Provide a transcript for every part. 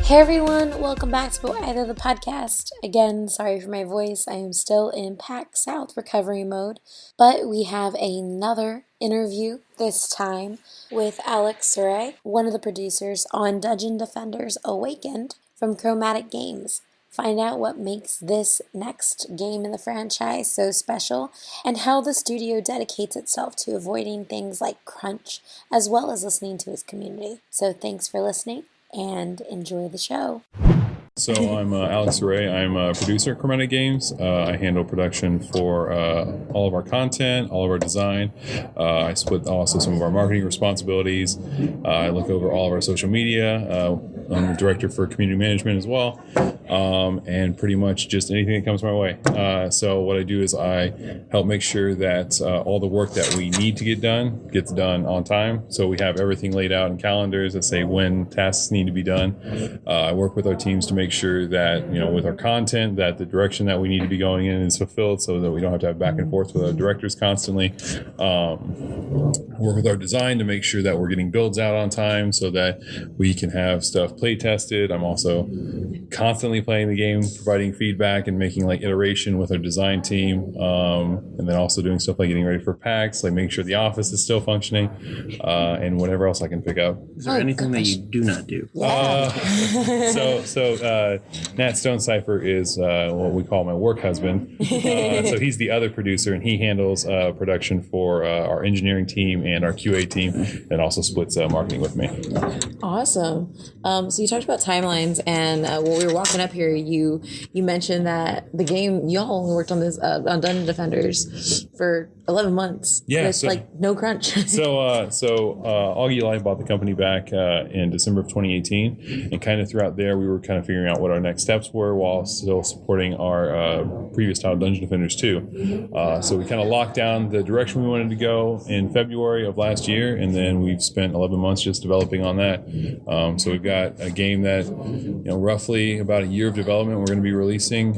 Hey everyone, welcome back to Either the Podcast. Again, sorry for my voice, I am still in PAX South recovery mode, but we have another interview, this time with Alec Saáre, one of the producers on Dungeon Defenders Awakened from Chromatic Games. Find out what makes this next game in the franchise so special, and how the studio dedicates itself to avoiding things like crunch, as well as listening to its community. So thanks for listening, and enjoy the show. So I'm Alec Saáre. I'm a producer at Chromatic Games. I handle production for all of our content, all of our design. I split also some of our marketing responsibilities. I look over all of our social media. I'm the director for community management as well, and pretty much just anything that comes my way. So what I do is I help make sure that all the work that we need to get done gets done on time. So we have everything laid out in calendars that say when tasks need to be done. I work with our teams to make sure that, with our content, that the direction that we need to be going in is fulfilled, so that we don't have to have back and forth with our directors constantly. Work with our design to make sure that we're getting builds out on time so that we can have stuff play tested. I'm also constantly playing the game, providing feedback and making iteration with our design team, and then also doing stuff like getting ready for PAX, like making sure the office is still functioning, and whatever else I can pick up. Is there anything that you do not do? So Nat Stone Cypher is what we call my work husband. So he's the other producer, and he handles production for our engineering team and our QA team, and also splits marketing with me. Awesome. So you talked about timelines, and when we were walking up here, you mentioned that the game, y'all only worked on this on Dungeon Defenders for 11 months. Yeah, with no crunch. So Augie Live bought the company back in December of 2018, and kind of throughout there, we were kind of figuring out what our next steps were while still supporting our previous title, Dungeon Defenders 2. So we kind of locked down the direction we wanted to go in February of last year, and then we've spent 11 months just developing on that. So we've got a game that, roughly about a year of development we're going to be releasing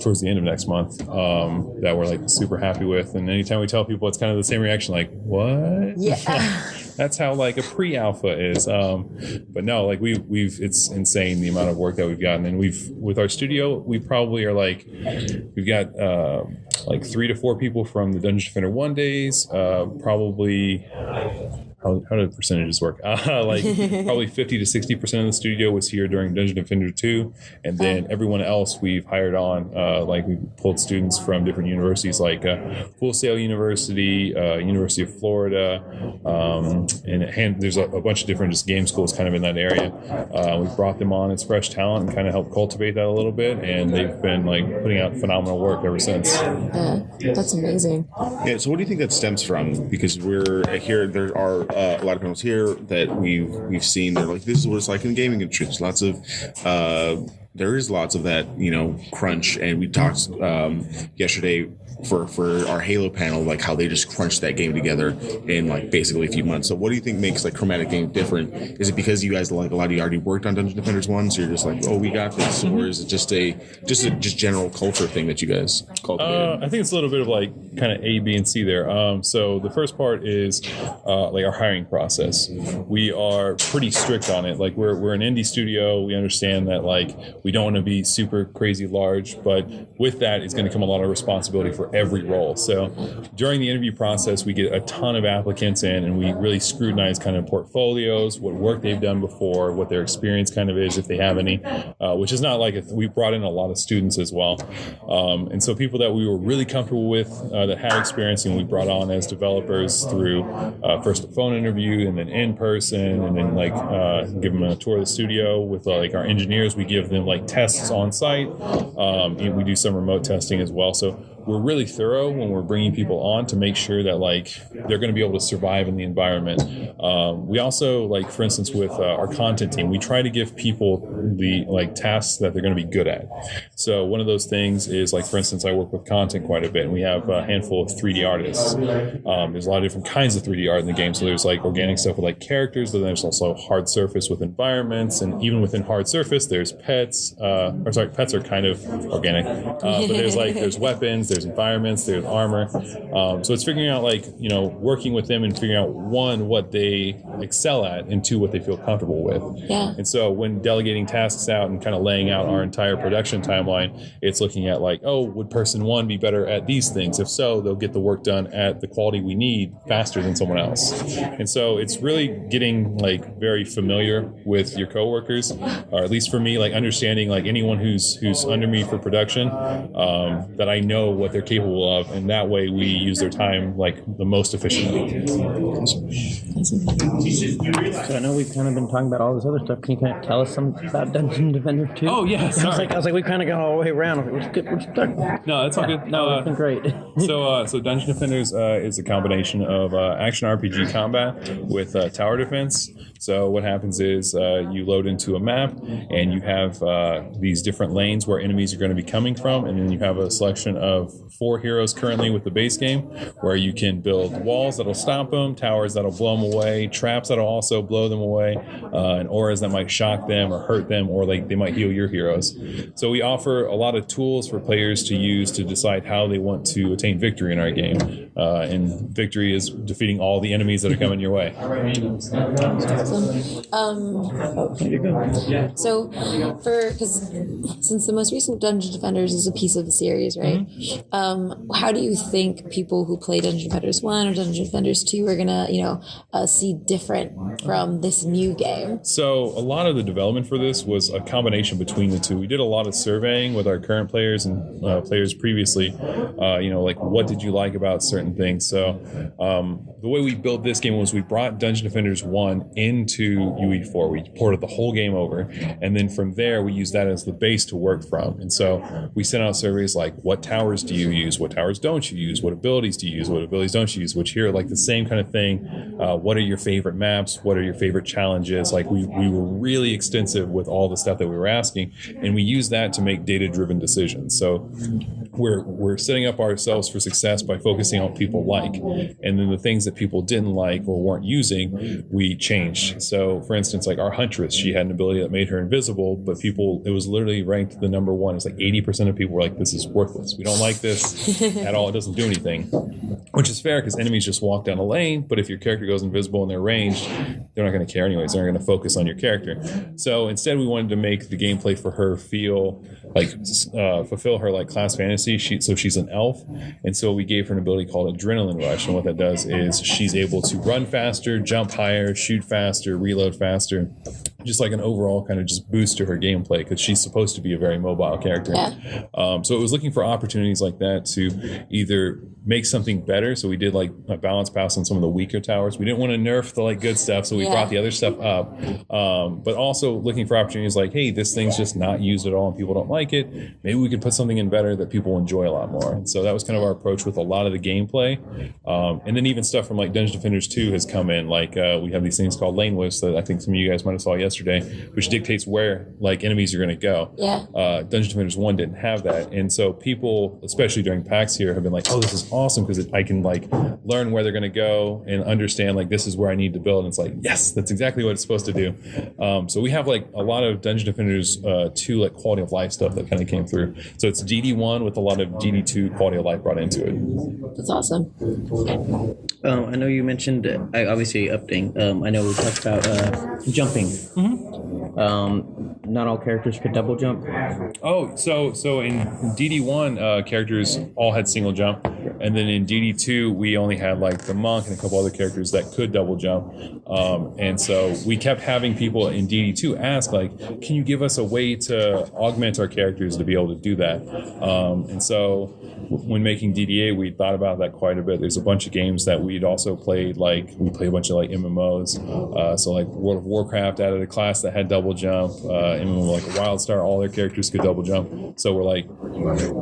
towards the end of next month, that we're super happy with. And anytime we tell people, it's kind of the same reaction, like, what? Yeah. That's how a pre-alpha is. But no, we've it's insane the amount of work that we've gotten. And with our studio, we probably are we've got 3 to 4 people from the Dungeon Defender 1 days, probably. How do the percentages work? Probably 50 to 60% of the studio was here during Dungeon Defender 2, and then everyone else we've hired on. We pulled students from different universities, like Full Sail University, University of Florida, and there's a bunch of different just game schools kind of in that area. We've brought them on as fresh talent and kind of helped cultivate that a little bit, and they've been putting out phenomenal work ever since. That's amazing. Yeah. So what do you think that stems from? Because we're here, there are a lot of panels here that we've seen. They're this is what it's like in the gaming industry. There's lots of there is lots of that crunch, and we talked yesterday for our Halo panel, how they just crunched that game together in basically a few months. So what do you think makes Chromatic Game different? Is it because you guys a lot of you already worked on Dungeon Defenders 1, so you're just oh, we got this, or is it just a general culture thing that you guys cultivated? I think it's a little bit of kind of A, B, and C there. So the first part is our hiring process. We are pretty strict on it. We're an indie studio. We understand that we don't want to be super crazy large, but with that is going to come a lot of responsibility for every role. So during the interview process, we get a ton of applicants in, and we really scrutinize kind of portfolios, what work they've done before, what their experience kind of is, if they have any, which is not we brought in a lot of students as well. And so people that we were really comfortable with that had experience, and we brought on as developers through first a phone interview and then in person, and then give them a tour of the studio with our engineers. We give them tests on site. We do some remote testing as well. So we're really thorough when we're bringing people on to make sure that they're going to be able to survive in the environment. We also for instance with our content team, we try to give people the tasks that they're going to be good at. So one of those things is for instance, I work with content quite a bit, and we have a handful of 3D artists. There's a lot of different kinds of 3D art in the game. So there's organic stuff with characters, but then there's also hard surface with environments, and even within hard surface there's pets. Pets are kind of organic, but there's there's weapons, there's there's environments, there's armor. So it's figuring out like, you know, working with them and figuring out one, what they excel at, and two, what they feel comfortable with. Yeah. And so when delegating tasks out and kind of laying out our entire production timeline, it's looking at like, oh, would person one be better at these things? If so, they'll get the work done at the quality we need faster than someone else. And so it's really getting like very familiar with your coworkers, or at least for me, like understanding like anyone who's under me for production, that I know what they're capable of, and that way we use their time like the most efficiently. So I know we've kind of been talking about all this other stuff. Can you kind of tell us something about Dungeon Defender 2? Oh yeah, sorry. I was like, we kind of got all the way around. No, that's all good. No, it's been great. So Dungeon Defenders is a combination of action RPG combat with tower defense. So what happens is you load into a map, and you have these different lanes where enemies are going to be coming from, and then you have a selection of 4 heroes currently with the base game, where you can build walls that'll stop them, towers that'll blow them away, traps that'll also blow them away, and auras that might shock them or hurt them, or like they might heal your heroes. So we offer a lot of tools for players to use to decide how they want to attain victory in our game. And victory is defeating all the enemies that are coming your way. So, because since the most recent Dungeon Defenders is a piece of the series, right? Mm-hmm. How do you think people who play Dungeon Defenders 1 or Dungeon Defenders 2 are gonna, see different from this new game? So a lot of the development for this was a combination between the two. We did a lot of surveying with our current players and players previously. Like what did you like about certain things? So the way we built this game was we brought Dungeon Defenders 1 into UE4. We ported the whole game over, and then from there we used that as the base to work from. And so we sent out surveys like, what towers do you use? What towers don't you use? What abilities do you use? What abilities don't you use? Which here, like the same kind of thing. What are your favorite maps? What are your favorite challenges? Like we were really extensive with all the stuff that we were asking, and we used that to make data-driven decisions. So we're setting up ourselves for success by focusing on what people like, and then the things that people didn't like or weren't using, we changed. So for instance, like our Huntress, she had an ability that made her invisible, but it was literally ranked the number one. It's like 80% of people were like, this is worthless. We don't like this at all. It doesn't do anything, which is fair because enemies just walk down a lane, but if your character goes invisible and they're ranged, they're not going to care anyways. They're going to focus on your character. So instead we wanted to make the gameplay for her feel like fulfill her like class fantasy. So she's an elf, and so we gave her an ability called Adrenaline Rush, and what that does is she's able to run faster, jump higher, shoot faster, reload faster, just like an overall kind of just boost to her gameplay because she's supposed to be a very mobile character. Yeah. So it was looking for opportunities like that to either make something better. So we did like a balance pass on some of the weaker towers. We didn't want to nerf the like good stuff, so we brought the other stuff up. But also looking for opportunities like, hey, this thing's just not used at all and people don't like it. Maybe we could put something in better that people enjoy a lot more. And so that was kind of our approach with a lot of the gameplay. And then even stuff from like Dungeon Defenders 2 has come in. Like we have these things called lane lists that I think some of you guys might have saw yesterday, which dictates where like enemies are going to go. Yeah. Dungeon Defenders 1 didn't have that. And so people, especially during PAX here, have been like, oh, this is awesome because I can like learn where they're going to go and understand like this is where I need to build. And it's like, yes, that's exactly what it's supposed to do. So we have like a lot of Dungeon Defenders 2 like quality of life stuff that kind of came through. So it's DD1 with a lot of DD2 quality of life brought into it. That's awesome. I know you mentioned obviously updating. I know we talked about jumping. Not all characters could double jump. Oh, so in DD1, characters all had single jump, and then in DD2 we only had like the monk and a couple other characters that could double jump. And so we kept having people in DD2 ask like, can you give us a way to augment our characters to be able to do that? And so when making DDA, we thought about that quite a bit. There's a bunch of games that we'd also played, like we played a bunch of like MMOs. So like World of Warcraft added a class that had double jump. MMO like WildStar, all their characters could double jump. So we're like,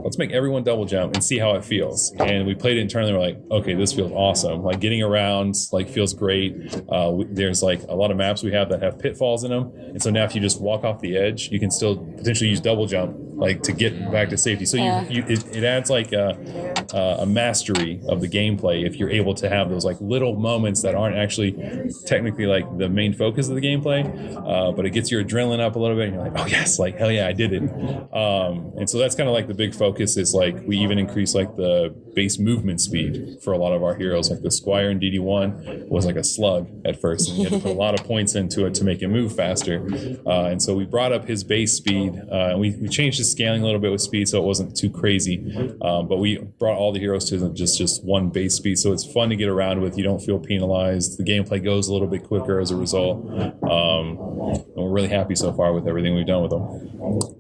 let's make everyone double jump and see how it feels. And we played it internally. We're like, okay, this feels awesome. Like getting around like feels great. There's like a lot of maps we have that have pitfalls in them. And so now if you just walk off the edge, you can still potentially use double jump like to get back to safety. So it adds like a mastery of the gameplay if you're able to have those like little moments that aren't actually technically like the main focus of the gameplay, but it gets your adrenaline up a little bit and you're like, oh yes, like hell yeah, I did it. And so that's kind of like the big focus is like we even increase like the base movement speed for a lot of our heroes. Like the Squire in DD1 was like a slug at first, and you had to put a lot of points into it to make it move faster. And so we brought up his base speed, and we changed his scaling a little bit with speed so it wasn't too crazy. But we brought all the heroes to just one base speed, so it's fun to get around with. You don't feel penalized. The gameplay goes a little bit quicker as a result. And we're really happy so far with everything we've done with them.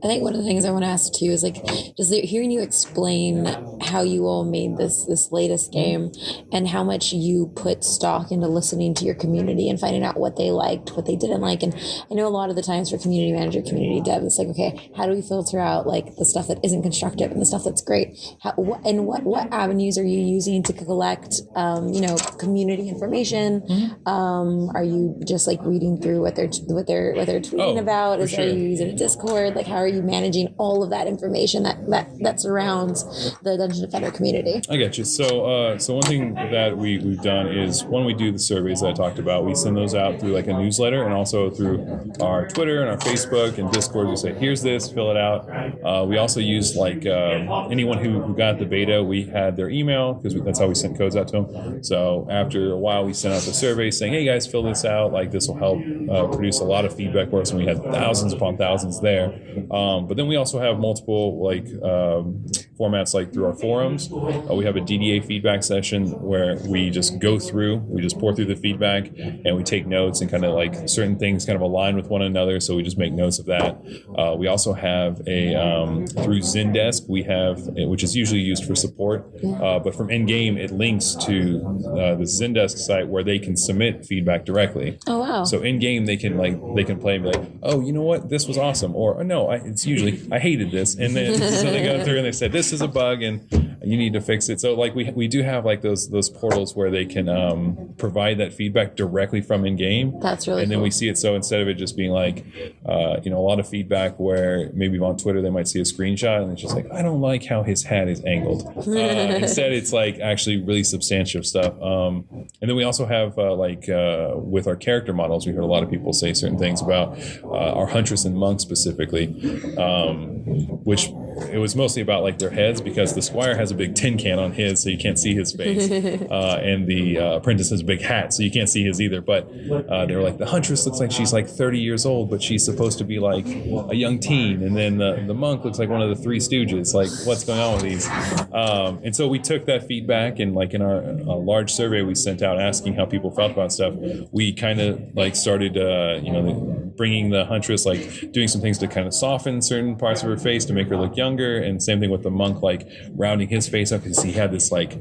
I think one of the things I want to ask too is like, hearing you explain how you all made this latest game and how much you put stock into listening to your community and finding out what they liked, what they didn't like. And I know a lot of the times for community manager, community dev, it's like, okay, how do we filter out like the stuff that isn't constructive and the stuff that's great? What avenues are you using to collect, community information? Are you just like reading through what they're tweeting about? Are you using a Discord? Like, how are you managing all of that information that surrounds the Dungeon Defender community? I get you. So one thing that we've done is when we do the surveys that I talked about, we send those out through like a newsletter and also through our Twitter and our Facebook and Discord. We say, here's this, fill it out. We also use like anyone who got the beta, we had their email because that's how we sent codes out to them. So after a while, we sent out the survey saying, hey guys, fill this out. Like this will help produce a lot of feedback for us, and we had thousands upon thousands there. But then we also have multiple like formats like through our forums. We have a DDA feedback session where we just go through, we just pour through the feedback and we take notes and kind of like certain things kind of align with one another. So we just make notes of that. We also have a, through Zendesk, we have, which is usually used for support, but from in-game, it links to the Zendesk site where they can submit feedback directly. Oh, wow. So in-game, they can play and be like, oh, you know what? This was awesome. Or, oh, no, it's usually, I hated this. And then so they go through and they said, this is a bug and you need to fix it. So like we do have like those portals where they can provide that feedback directly from in-game. That's really And then cool. we see it. So instead of it just being like, a lot of feedback where maybe on Twitter they might see a screenshot and it's just like, I don't like how his hat is angled. Instead, it's like actually really substantive stuff. And then we also have with our character models, we heard a lot of people say certain things about our Huntress and Monk specifically, which it was mostly about like their heads because the Squire has a big tin can on his, so you can't see his face, and the Apprentice has a big hat, so you can't see his either. But they were like, the Huntress looks like she's like 30 years old, but she's supposed to be like a young teen, and then the Monk looks like one of the Three Stooges. Like, what's going on with these? And so we took that feedback and like in our large survey we sent out asking how people felt about stuff. We kind of like started, bringing the Huntress, like doing some things to kind of soften certain parts of her face to make her look younger, and same thing with the Monk, like rounding his face up because he had this like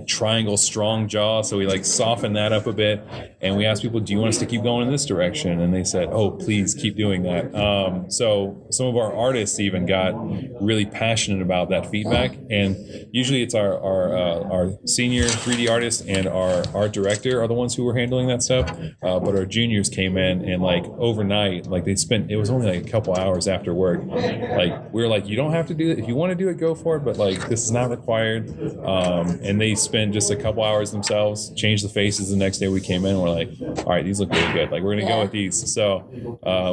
triangle strong jaw, so we like softened that up a bit. And we asked people, do you want us to keep going in this direction? And they said, oh, please keep doing that. So some of our artists even got really passionate about that feedback, and usually it's our senior 3D artist and our art director are the ones who were handling that stuff, but our juniors came in and like overnight, like it was only like a couple hours after work, like we were like, you don't have to do it. If you want to do it, go for it, but like this is not required. And they spent just a couple hours themselves, changed the faces. The next day we came in and we're like, all right, these look really good, like we're gonna go with these. So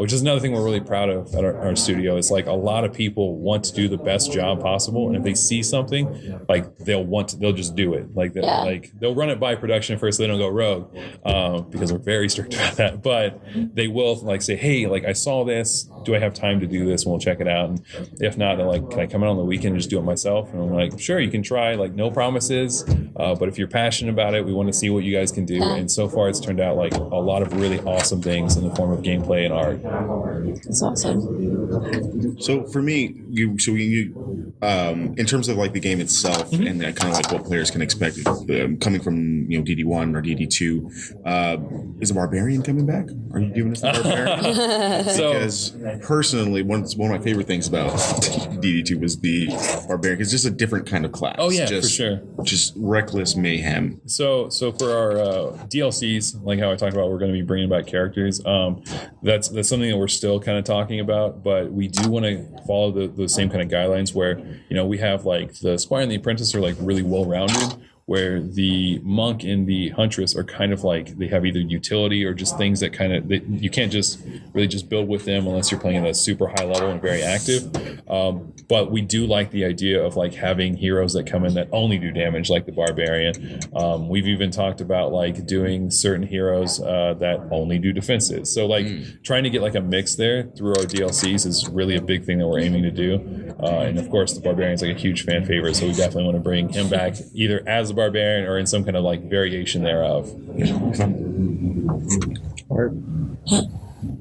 which is another thing we're really proud of at our studio. It's like a lot of people want to do the best job possible, and if they see something, like they'll just do it. Like they'll run it by production first, so they don't go rogue, because we're very strict about that. But they will like say, hey, like I saw this, do I have time to do this? And we'll check it out. And if not, they're like, can I come in on the weekend and just do it myself? And I'm like, sure, you can try, like no promises, but if you're passionate about it, we want to see what you guys can do. And so far it's turned out like a lot of really awesome things in the form of gameplay and art. That's awesome. So for me, you in terms of like the game itself and that kind of like what players can expect, coming from DD1 or DD2, is a barbarian coming back? Are you giving us the barbarian? Because personally, one of my favorite things about DD2 was the barbarian. It's just a different kind of class. Oh yeah, for sure. Just reckless mayhem. So for our DLCs, like how I talked about, we're going to be bringing back characters. That's something that we're still kind of talking about, but we do want to follow the same kind of guidelines where we have like the squire and the apprentice are like really well rounded, where the monk and the huntress are kind of like they have either utility or just things that kind of you can't just really just build with them unless you're playing at a super high level and very active. But we do like the idea of like having heroes that come in that only do damage, like the barbarian. We've even talked about like doing certain heroes that only do defenses. So like trying to get like a mix there through our DLCs is really a big thing that we're aiming to do. And of course the barbarian's like a huge fan favorite, so we definitely want to bring him back either as a barbarian or in some kind of like variation thereof.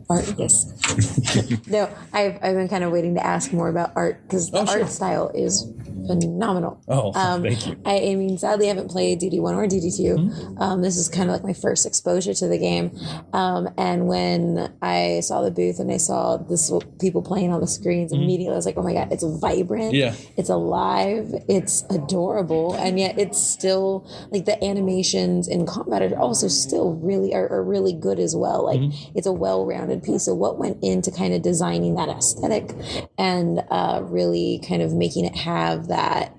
Art, yes. No, I've been kind of waiting to ask more about art because the art style is phenomenal. Thank you. I mean, sadly, I haven't played DD1 or DD2. This is kind of like my first exposure to the game. And when I saw the booth and I saw this people playing on the screens, immediately I was like, oh my God, it's vibrant. Yeah. It's alive. It's adorable. And yet it's still like the animations in combat are also still really are really good as well. Like it's a well-rounded piece. So what went into kind of designing that aesthetic and really kind of making it have that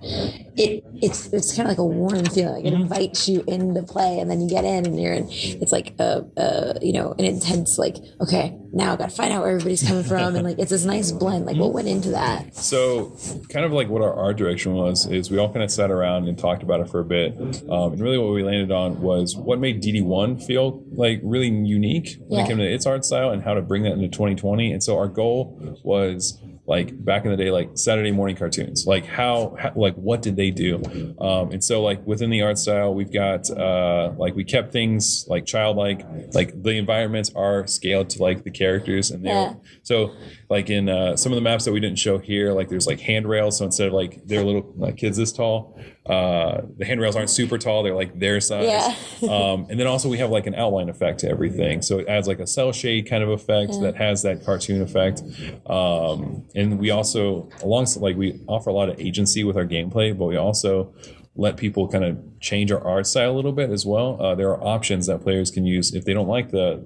it's kind of like a warm feeling. Like it invites you into play, and then you get in, and you're in. It's like an intense like, okay, now I got to find out where everybody's coming from, and like it's this nice blend. Like what went into that? So kind of like what our art direction was is we all kind of sat around and talked about it for a bit, and really what we landed on was what made DD1 feel like really unique when it came to its art style and how to bring that into 2020. And so our goal was, like back in the day, like Saturday morning cartoons, like how like what did they do? And so like within the art style, we've got like we kept things like childlike, like the environments are scaled to like the characters, and they're so like in some of the maps that we didn't show here, like there's like handrails. So instead of like they're little like kids this tall, the handrails aren't super tall, they're like their size. And then also we have like an outline effect to everything, so it adds like a cell shade kind of effect that has that cartoon effect. And we also, alongside, like we offer a lot of agency with our gameplay, but we also let people kind of change our art style a little bit as well. There are options that players can use if they don't like the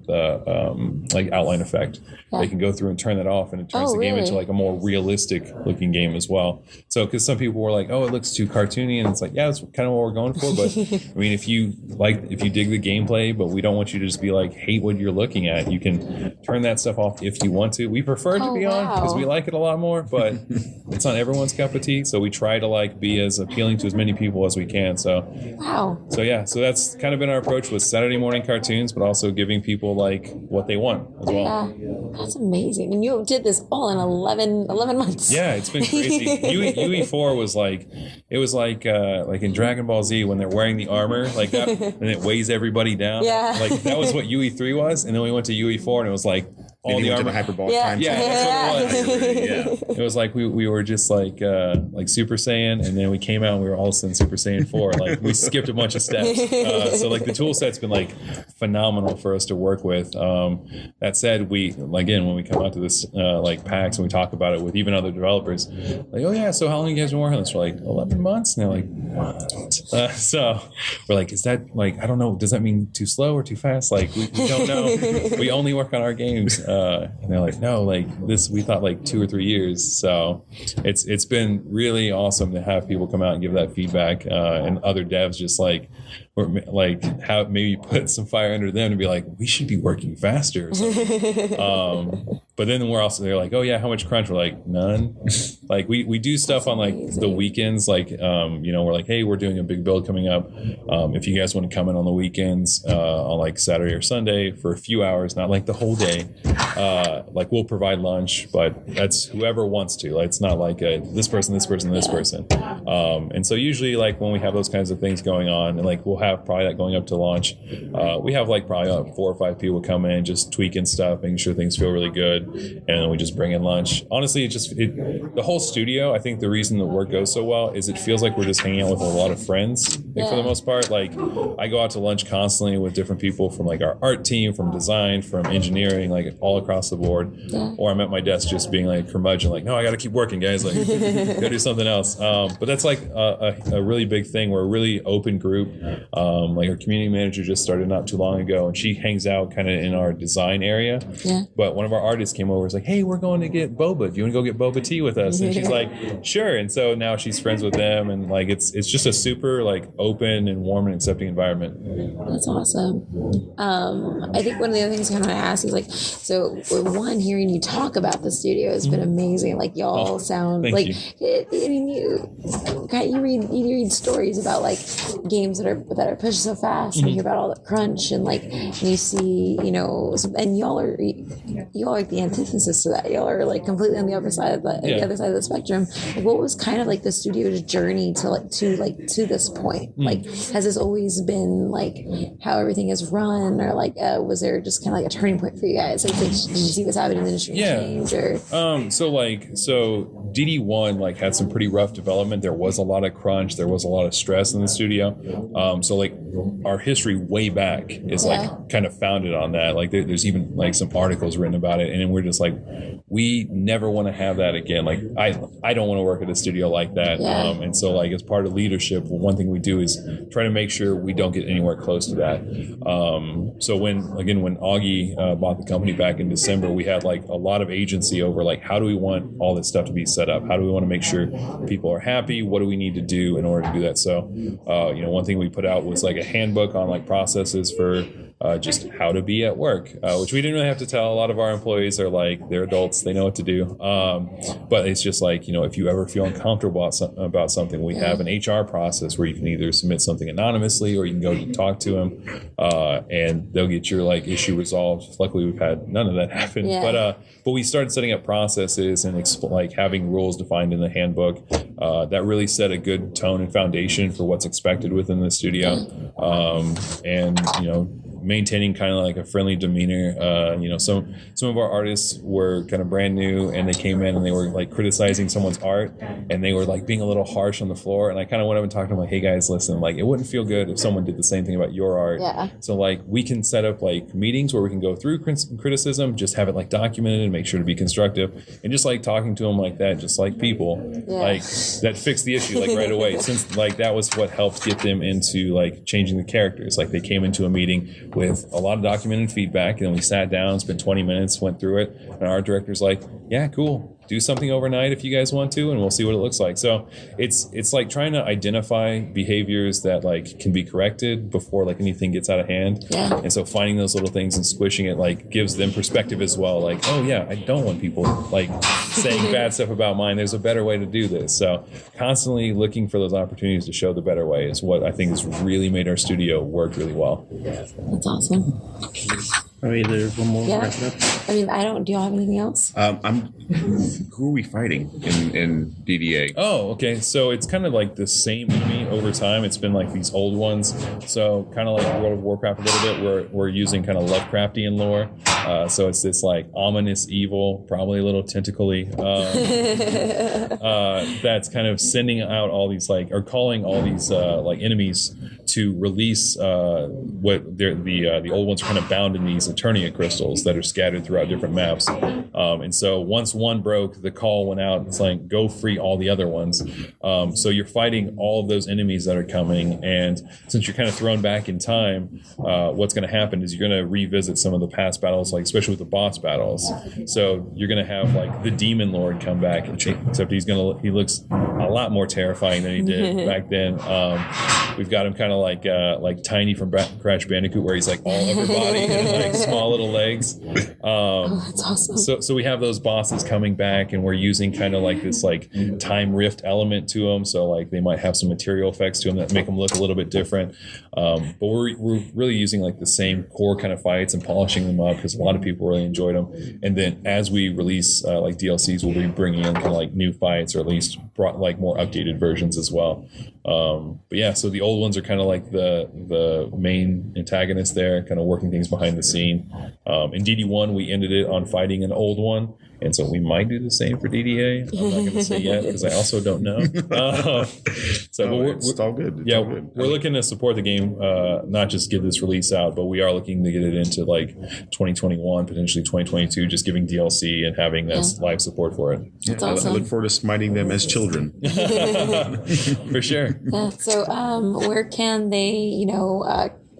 like outline effect. They can go through and turn that off, and it turns the game into like a more realistic looking game as well. So because some people were like, oh, it looks too cartoony, and it's like, yeah, that's kind of what we're going for. But I mean, if you dig the gameplay, but we don't want you to just be like hate what you're looking at, you can turn that stuff off if you want to. We prefer it to be on because we like it a lot more, but it's not everyone's cup of tea. So we try to like be as appealing to as many people as we can. So so that's kind of been our approach with Saturday morning cartoons, but also giving people like what they want as well. That's amazing. And you did this all in 11 months. Yeah, it's been crazy. UE4 was like, it was like in Dragon Ball Z when they're wearing the armor like that and it weighs everybody down. Yeah. Like that was what UE3 was. And then we went to UE4 and it was like all the armor. Hyperbolic time. Yeah, that's what it was. It was like we were just like Super Saiyan, and then we came out and we were all of a sudden Super Saiyan 4. Like we skipped a bunch of steps. So like the tool set's been like phenomenal for us to work with. That said, we again when we come out to this like PAX and we talk about it with even other developers, like, oh yeah, so how long you guys been working on this? We're like 11 months, and they're like, what? So we're like, is that like, I don't know, does that mean too slow or too fast? Like we don't know. We only work on our games. And they're like, no, like this, we thought like 2 or 3 years. So it's been really awesome to have people come out and give that feedback, and other devs just like have maybe put some fire under them to be like, we should be working faster or something. But then they're like, oh yeah, how much crunch? We're like, none. Like we do stuff on like the weekends, like we're like, hey, we're doing a big build coming up. If you guys want to come in on the weekends, on like Saturday or Sunday for a few hours, not like the whole day, like we'll provide lunch, but that's whoever wants to. Like it's not like this person. And so usually like when we have those kinds of things going on, and like we'll have probably that going up to launch, we have like probably 4 or 5 people come in just tweaking stuff, making sure things feel really good. and then we just bring in lunch. Honestly, the whole studio, I think the reason the work goes so well is it feels like we're just hanging out with a lot of friends, for the most part. Like, I go out to lunch constantly with different people from like our art team, from design, from engineering, like all across the board. Or I'm at my desk just being like curmudgeon, like, no, I got to keep working, guys. Like, go do something else. But that's like a really big thing. We're a really open group. Like, our community manager just started not too long ago, and she hangs out kind of in our design area. But one of our artists came over and was like, hey, we're going to get boba. Do you want to go get boba tea with us? And she's like, sure. And so now she's friends with them, and like it's just a super like open and warm and accepting environment. That's awesome. I think one of the other things I kind of want to ask is like, so one, hearing you talk about the studio has been amazing. Like, y'all sound like you read stories about like games that are pushed so fast, and you hear about all the crunch, and like you see, and y'all are like the antithesis to that. Y'all are like completely on the other side of the other side of the spectrum. Like, what was kind of like the studio's journey to this point? Like, has this always been like how everything is run, or like was there just kind of like a turning point for you guys? Like, did you see what's happening in the industry change? Or So DD1 like had some pretty rough development. There was a lot of crunch. There was a lot of stress in the studio. So like our history way back is like kind of founded on that. Like there's even like some articles written about it, and then we're just like, we never want to have that again. Like I don't want to work at a studio like that. And so like as part of leadership, one thing we do is try to make sure we don't get anywhere close to that. So when Augie bought the company back in December, we had like a lot of agency over like, how do we want all this stuff to be set up? How do we want to make sure people are happy? What do we need to do in order to do that? So, one thing we put out was like a handbook on like processes for just how to be at work, which we didn't really have to tell. A lot of our employees are like, they're adults, they know what to do. But it's just like, if you ever feel uncomfortable about something, we have an HR process where you can either submit something anonymously or you can go talk to them, and they'll get your like issue resolved. Luckily, we've had none of that happen. But we started setting up processes and like having rules defined in the handbook that really set a good tone and foundation for what's expected within the studio. And maintaining kind of like a friendly demeanor. Some of our artists were kind of brand new, and they came in and they were like criticizing someone's art, and they were like being a little harsh on the floor. And I kind of went up and talked to them like, hey guys, listen, like it wouldn't feel good if someone did the same thing about your art. So like we can set up like meetings where we can go through criticism, just have it like documented and make sure to be constructive, and just like talking to them like that, just like people, like that fixed the issue like right away. Since like that was what helped get them into like changing the characters. Like they came into a meeting with a lot of documented feedback, and then we sat down, spent 20 minutes, went through it, and our director's like, yeah, cool, do something overnight if you guys want to, and we'll see what it looks like. So it's like trying to identify behaviors that like can be corrected before like anything gets out of hand. And so finding those little things and squishing it like gives them perspective as well. Like, oh yeah, I don't want people like saying bad stuff about mine. There's a better way to do this. So constantly looking for those opportunities to show the better way is what I think has really made our studio work really well. That's awesome. Are we there one more? Wrap it up? I mean, do y'all have anything else? Who are we fighting in DDA? Oh, okay. So it's kind of like the same enemy over time. It's been like these old ones. So kind of like World of Warcraft a little bit. We're using kind of Lovecraftian lore. So it's this like ominous evil, probably a little tentacly, that's kind of sending out all these like, or calling all these like enemies to release what the old ones are kind of bound in these Eternia crystals that are scattered throughout different maps. And so once one broke, the call went out. It's like, go free all the other ones. So you're fighting all of those enemies that are coming. And since you're kind of thrown back in time, what's going to happen is you're going to revisit some of the past battles, like especially with the boss battles. So you're going to have like the Demon Lord come back, except he looks a lot more terrifying than he did back then. We've got him kind of like Tiny from Crash Bandicoot, where he's like all upper body and like small little legs. That's awesome. So we have those bosses coming back, and we're using kind of like this like time rift element to them. So like they might have some material effects to them that make them look a little bit different. But we're really using like the same core kind of fights and polishing them up because a lot of people really enjoyed them. And then as we release like DLCs, we'll be bringing in kind of like new fights, or at least brought like more updated versions as well. But yeah, so the old ones are kind of like the main antagonist there, kind of working things behind the scenes. 2019. In DD1, we ended it on fighting an old one. And so we might do the same for DDA. I'm not going to say yet because I also don't know. It's all good. It's all good. We're looking to support the game, not just get this release out, but we are looking to get it into like 2021, potentially 2022, just giving DLC and having that live support for it. That's I awesome. look forward to smiting them as children. For sure. Yeah. So, where can they,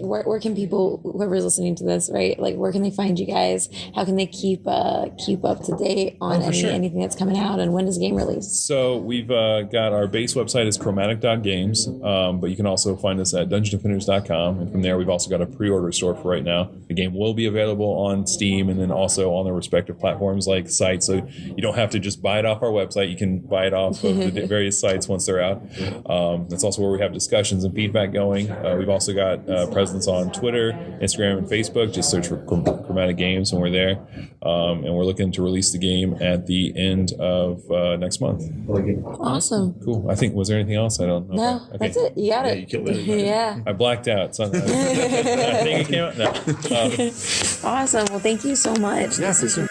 where can people, whoever's listening to this, right? Like, where can they find you guys? How can they keep up to date on anything that's coming out? And when does the game release? So we've got our base website is chromatic.games, but you can also find us at dungeondefenders.com. And from there, we've also got a pre-order store for right now. The game will be available on Steam and then also on the respective platforms like sites. So you don't have to just buy it off our website. You can buy it off of the various sites once they're out. That's also where we have discussions and feedback going. We've also got presence on Twitter, Instagram, and Facebook. Just search for Chromatic Games, and we're there. And we're looking to release the game at the end of next month. Awesome. Cool. I think, was there anything else? I don't know. No, Okay. that's it. You got it. You killed it. Yeah. I blacked out. I think it came out. No. Awesome. Well, thank you so much. Yeah, thanks for